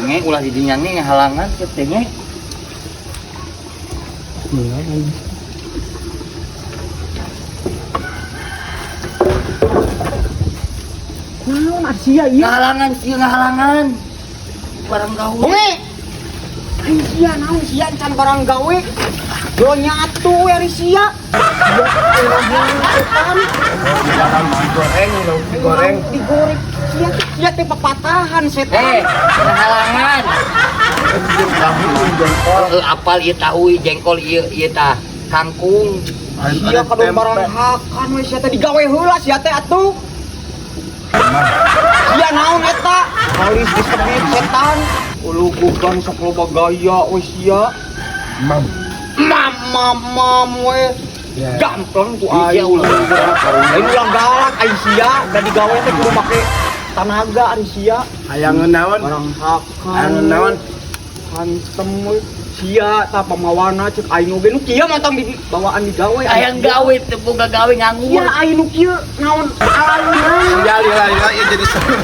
Nge ulah di dinya nge halangan teh nge. Naon Asia ieu? Ngahalangan sih ngahalangan. Barang gawe. Oke. Ai sia naon sia can barang gawe. Lo nyatu we ari sia. Goreng. Digoreng. Sia teh papatahan setan. Ngahalangan. Jengkol apal ieu tahu jengkol ieu tah kangkung. Sia kadon barang hakan we sia teh digawe heula sia teh atuh. Sia naon eta? Halis disebut setan. Ulugukan sok loba gaya we sia. Mam we. Gampang ku aya ulah. Lain ulah galak ai sia da digawe teh kudu make tenaga ari sia. Hayangeun naon? Barang hakan. Hayangeun naon? Hantem we. Sia ta pamawana ceuk aing oge nu kieu mah di bawaan digawe. Ayang gawe teh boga gawe nganggur. Iya aing nu kieu naon alauna. Ya lila ya jadi seru.